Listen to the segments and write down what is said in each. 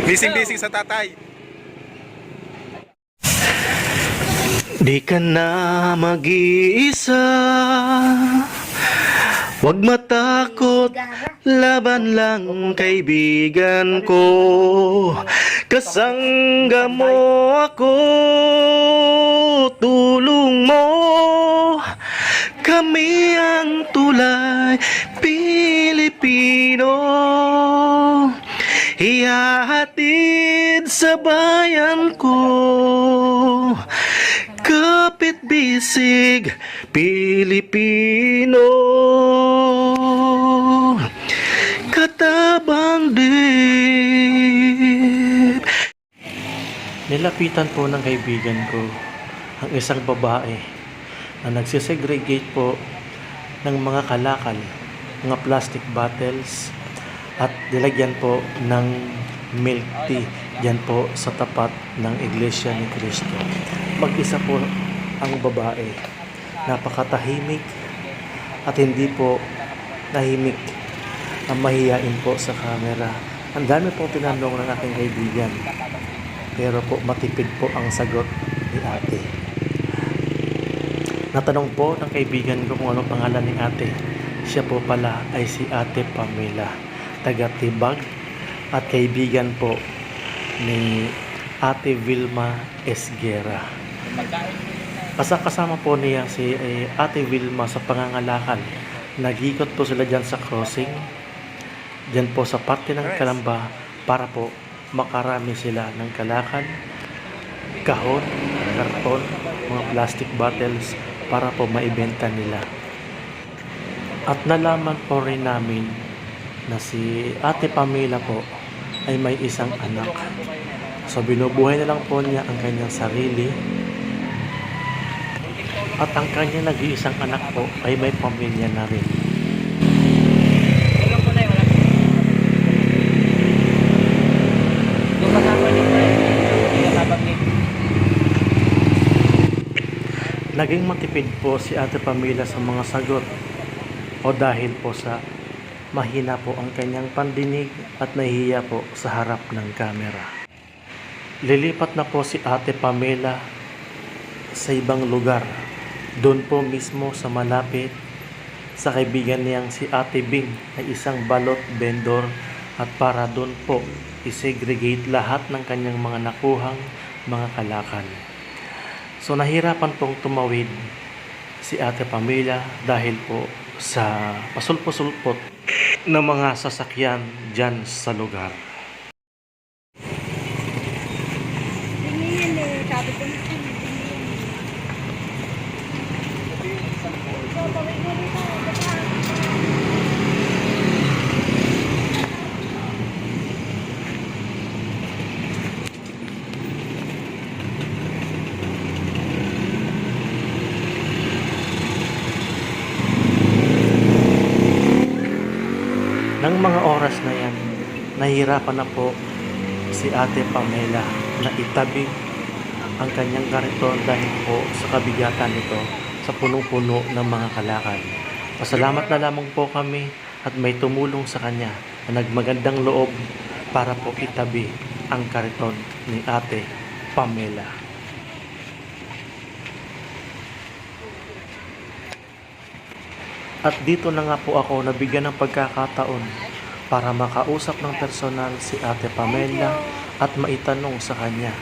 Bising-bising sa tatay. Di ka na mag-iisa, wag matakot, laban lang kaibigan ko. Kasangga mo ako, tulong mo, kami ang tulay Pilipino. Ihahatid sa bayan ko, kapit bisig Pilipino, katabang dip. Nilapitan po ng kaibigan ko ang isang babae na nagsisegregate po ng mga kalakal, mga plastic bottles, at nilagyan po ng milk tea yan po sa tapat ng Iglesia ni Cristo. Mag-isa po ang babae, napakatahimik at hindi po nahimik, ang mahiyain po sa camera. Ang dami po tinanong ng aking kaibigan, pero po matipid po ang sagot ni ate. Natanong po ng kaibigan ko kung anong pangalan ni ate. Siya po pala ay si Ate Pamela, taga Tibag, at kaibigan po ni Ate Vilma Esguera. Kasama po niya si Ate Vilma sa pangangalakal. Nag-ikot po sila dyan sa crossing, dyan po sa parte ng Kalamba, para po makarami sila ng kalakal, kahon, karton, mga plastic bottles para po maibenta nila. At nalaman po rin namin na si Ate Pamela po ay may isang anak. So binubuhay na lang po niya ang kanyang sarili, at ang kanyang nag-iisang anak po ay may pamilya na rin. Naging matipid po si Ate Pamela sa mga sagot, o dahil po sa mahina po ang kanyang pandinig at nahihiya po sa harap ng kamera. Lilipat na po si Ate Pamela sa ibang lugar, doon po mismo sa malapit sa kaibigan niyang si Ate Bing, ay isang balot vendor, at para doon po isegregate lahat ng kanyang mga nakuhang mga kalakal. So nahirapan pong tumawid si Ate Pamela dahil po sa pasulpo-sulpot ng mga sasakyan dyan sa lugar. Nang mga oras na yan, nahihirapan na po si Ate Pamela na itabi ang kanyang kariton dahil po sa kabigatan nito sa punong-puno ng mga kalakal. Pasalamat na lamang po kami at may tumulong sa kanya na nagmagandang loob para po itabi ang kariton ni Ate Pamela. At dito na nga po ako nabigyan ng pagkakataon para makausap ng personal si Ate Pamela at maitanong sa kanya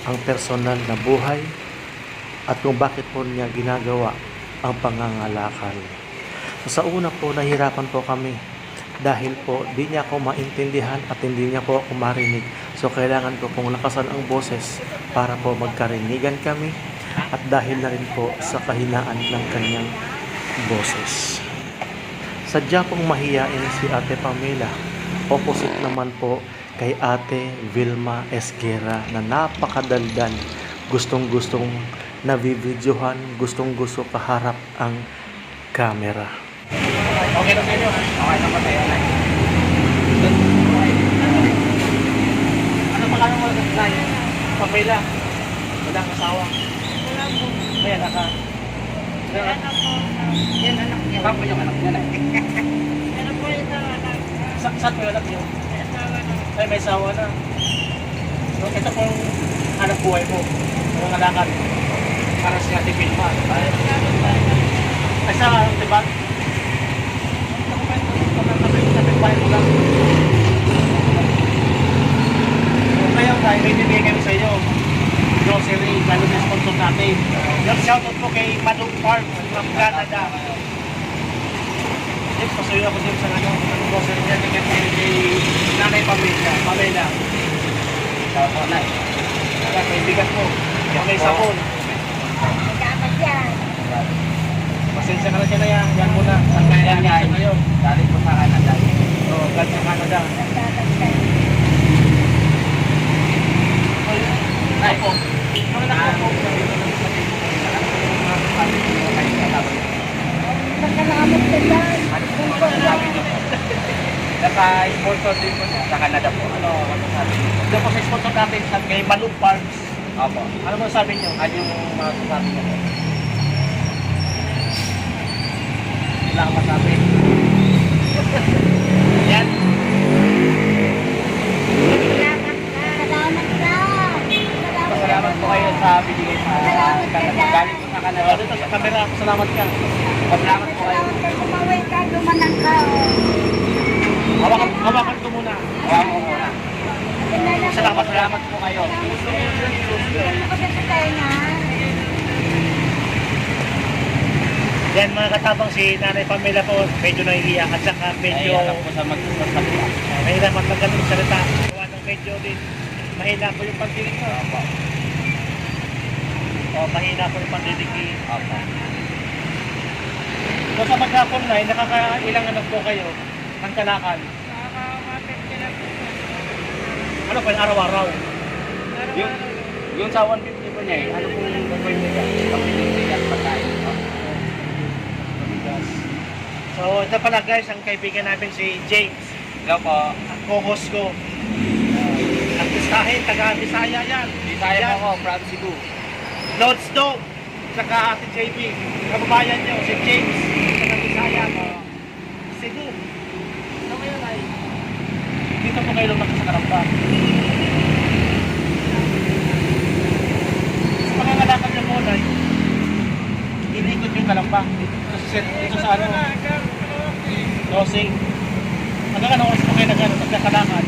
ang personal na buhay at kung bakit po niya ginagawa ang pangangalakal. Sa una po, nahirapan po kami dahil po di niya ako maintindihan at hindi niya po ako marinig. So kailangan ko pong lakasan ang boses para po magkarinigan kami, at dahil na rin po sa kahinaan ng kanyang boses. Sadya pong mahiyain si Ate Pamela. Opposite naman po kay Ate Vilma Esguera na napakadaldan. Gustong-gustong nabibidyohan, gustong-gusto kaharap ang camera. Okay na sa inyo? Okay na ba tayo? Ano pangalan mo na Pamela? Walang asawa? Wala po. May anak ka? May anak po. Yan anak niya. Saan po yung anak niya? Pero po ito anak. Saan po yung anak niyo? May asawa na. Ay, may sawa na. So, ito pong anak buhay mo. Mga lakad. Para si Ate Vilma. Ay, sa, di ba? Kapit-bahay mo lang. So, ngayon tayo, may bibigay kami sa iyo. Grocery, lalo na sponsor natin. Yung shoutout po kay Madong Farm from Canada. Yes, pasuyo ako din sa grocery niya. Kay Nanay Pamela. Sa Nanay. May bigas po. May sabon. Dapat yan. Pasensya ka na siya na yan. Yan muna. Ang kaya niya ngayon. Galing po sa Canada. So, galing sa Canada. Dapat yan. Ay po. Ano na po? Magkalamat ka dyan. Naka-sponsor din po sa Canada po. Ano sabi niyo? Doon po sa sponsor natin sa kay Malung Farms. Opo. Ano mo sabi niyo? Ano yung masasabi niyo? Wala akong masabi. Yan. Salamat ka. Salamat po kayo sa binigay sa Salamat ka Canada. dyan. Galing po sa Canada. Dito sa camera. Salamat ka. Salamat po kayo. Salamat ka. Kumawin ka. Dumanang ka. Hawakan ko muna. Hawakan ko muna. Salamat po kayo. Yan mga katabang si Nanay Pamela po, medyo naiiyak at saka medyo po sa magsasalita. Mahina magtagalog salita. Gawa ng medyo din. Mahina po yung pandinig mo. Opo. O, mahina po yung pandinig ni. Opo. So sa maghapon na, nakakailang anak po kayo ng kalakan. Ano po yung araw-araw? Yung sa 150 po niya ano po yung gagawin mo niya? Pagpilihan pagkain. So ito pala guys, ang kaibigan namin si James. Hello po. Ang co-host ko. Ang Bisahe, taga-Bisaya yan. Bisaya po ako, from Cebu. Lods Dog. Saka Ate JB. Kababayan niyo, si James. Taga-Bisaya po. Cebu. Ano kayo ay? Dito po kayo lumaki sa Karamba. Sa pangangalakad niyo muna, inikot yung Karamba. Ito sa ano? Crossing. Hanggang anong oras po kayo nagkakalakad?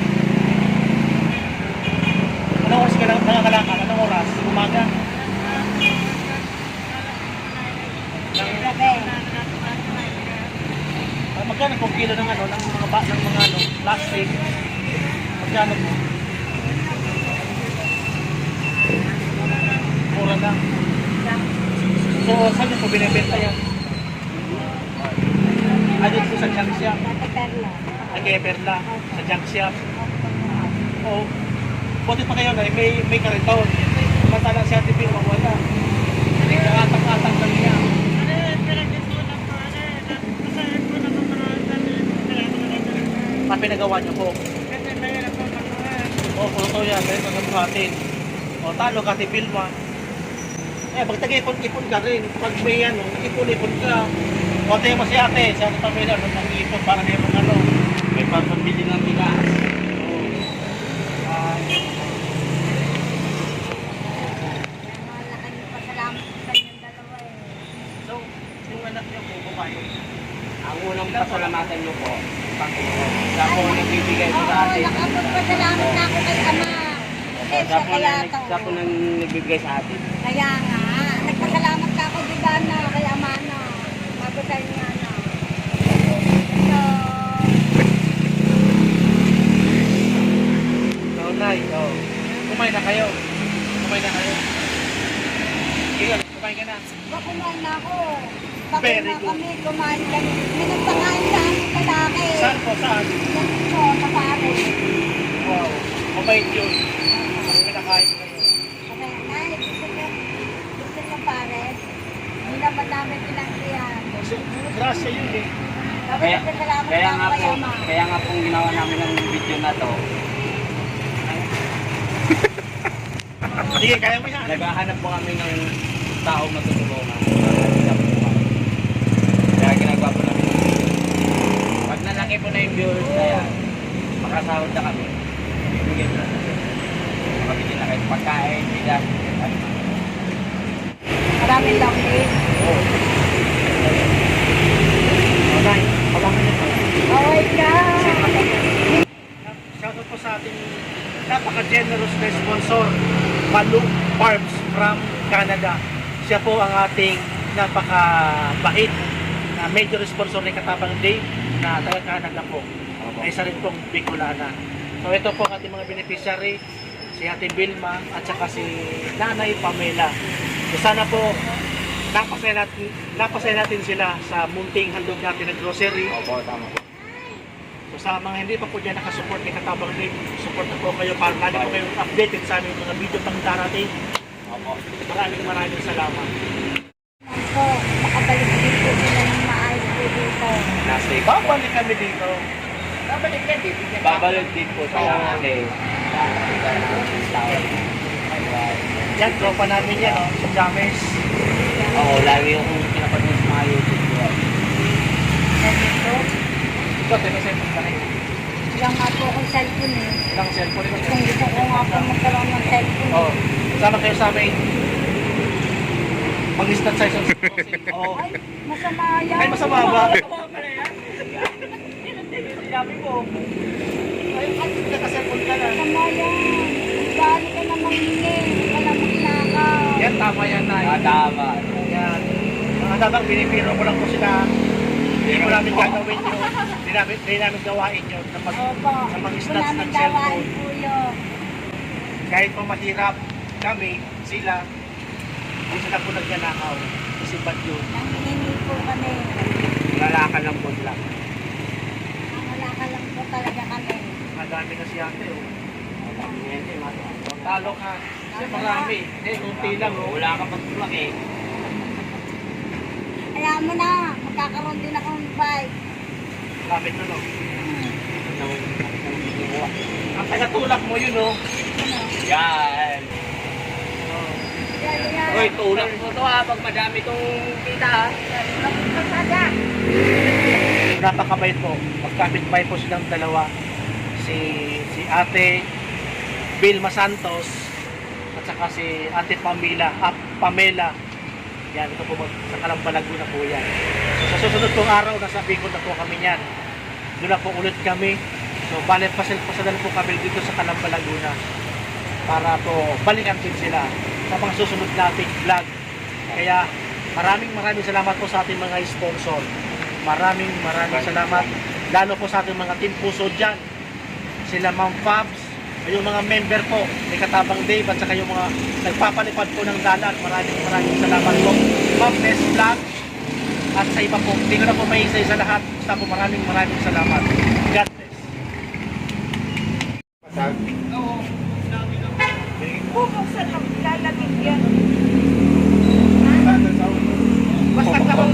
Anong oras kayo nagkakalakad? Anong oras? Umaga? Magkano kung kilo ng ano, ng mga ano, plastic? Magkano po? Mura lang. So, saan niyo po binibenta yan? Dito po sa junk shop. Kay Perla. Sa junk shop. O, buti pa kayo na, may kariton. Matalang siya TV, wala. Nakaatang-atang lang niya. Pinagawa niyo po. O, puto yan. Dahil pagkabuhatin. O, talo ka, Vilma. Pag tag-ipon-ipon ka rin. Pag may ano, ipon-ipon ka. O, tayo mo si ate. Si ate Pamela, nag-ipon para na yung ano. May pagpabili ng bigas. So, yung anak niyo po, kumain. Ang unang pasalamatan niyo po, Panginoon. Siya po nagbibigay po sa atin. Nakapagpasalamat na ako kay Ama. Kasi siya kaya to. Siya po nang nagbibigay sa atin. Kaya nga, nagpasalamat ka ako di ba na kay Ama na. Mabutay niya na. So, Nay, kumain na kayo. Kumain na kayo. Sige, kumain ka na. Kumain na ako. Very Bakit na good. kami kumain kami. May nagpakain sa aming lalaki. Saan po? Saan? Yan po, sa pare. Wow. Mabait yun. May nakain kayo. Sabi, Nay, gusto niyo pare. Hindi naman namin pinangkihan. Grasya yun eh. Sabi, nagpasalamat Kaya na nga ako kay po, Ama. kaya nga pong ginawa namin ng video na to. Sige, kaya mo yan. Naghahanap po kami ng tao matutulungan. generous na sponsor, Malu Farms from Canada. Siya po ang ating napakabait na major sponsor ni Katabang Day na taga Canada po. Ay isa rin pong Bicolana. So ito po ang ating mga beneficiary, si Ate Vilma at saka si Nanay Pamela. So sana po napasaya natin sila sa munting handog natin ng grocery. Opo, tama po. So sa mga hindi pa po dyan nakasupport kay Katabang Day, support na po kayo para lagi po kayong updated sa aming mga video pang darating. Opo. Maraming salamat. Naman po, makabalik din po sila ng maayos po dito. Nasa Babalik kami dito. Babalik yan, bibigyan Babalot din po sa kasi Yan, tropa namin yan, oh, sa James. Oo, lagi yung pinapanood sa mga YouTube ko. dito. Ito, tinasipon ka rin. Ilang nga po akong cellphone eh. Ilang cellphone ito. Kung gusto ko nga po magkaroon ng cellphone. Oh, sama kayo sa amin. Mag-start size of Oo. Ay, masama yan. Ay, masama ba? Sabi ko, Ay, naka-cellphone ka na. Masama yan. Bali ka na mangingi. Wala magnakaw. Yan, tama yan na. tama. Yan. Mga tabang, binipiro ko lang po sila. Hindi ko namin gagawin yun. Hindi namin gawain yun na Opo. sa Hindi mag-stats namin ng gawain cellphone. po yun. Kahit pa mahirap kami, sila, hindi sila po nagnanakaw. Kasi ba't yun? Nangingi po kami. Lalakan lang po lang. Ang wala ka lang po talaga kami. Madami na si ate, oh. Talo ka. Kasi marami. Kunti lang, oh. Wala ka pagtulak eh. Kaya mo na, magkakaroon din ako ng bike. Lapit na, no? Ang tagatulak mo yun, oh. Yan. Yan, yan. Uy, tulak mo to ha, pag madami tong kita ha. Pasada. Napakabait po. Magkapit-bahay po silang dalawa. Si Ate Vilma Santos at saka si Ate Pamela. Yan, ito po sa Calamba, Laguna po yan. So sa susunod pong araw, nasa Bicol na po kami yan. Doon na po ulit kami. So balik pasadal po kami dito sa Calamba, Laguna para po balikan din sila sa mga susunod nating vlog. Kaya maraming salamat po sa ating mga sponsor. Maraming salamat. Lalo po sa ating mga team puso dyan. Sila Ma'am Fabs, yung mga member po ni Katabang Dave at saka yung mga nagpapalipad po ng dalan. Maraming salamat po. Ma'am Ness Vlog at sa iba po. Hindi ko na po maisay sa lahat. Basta po maraming salamat. God bless. Buksan ang lalagyan yan. Basta kapag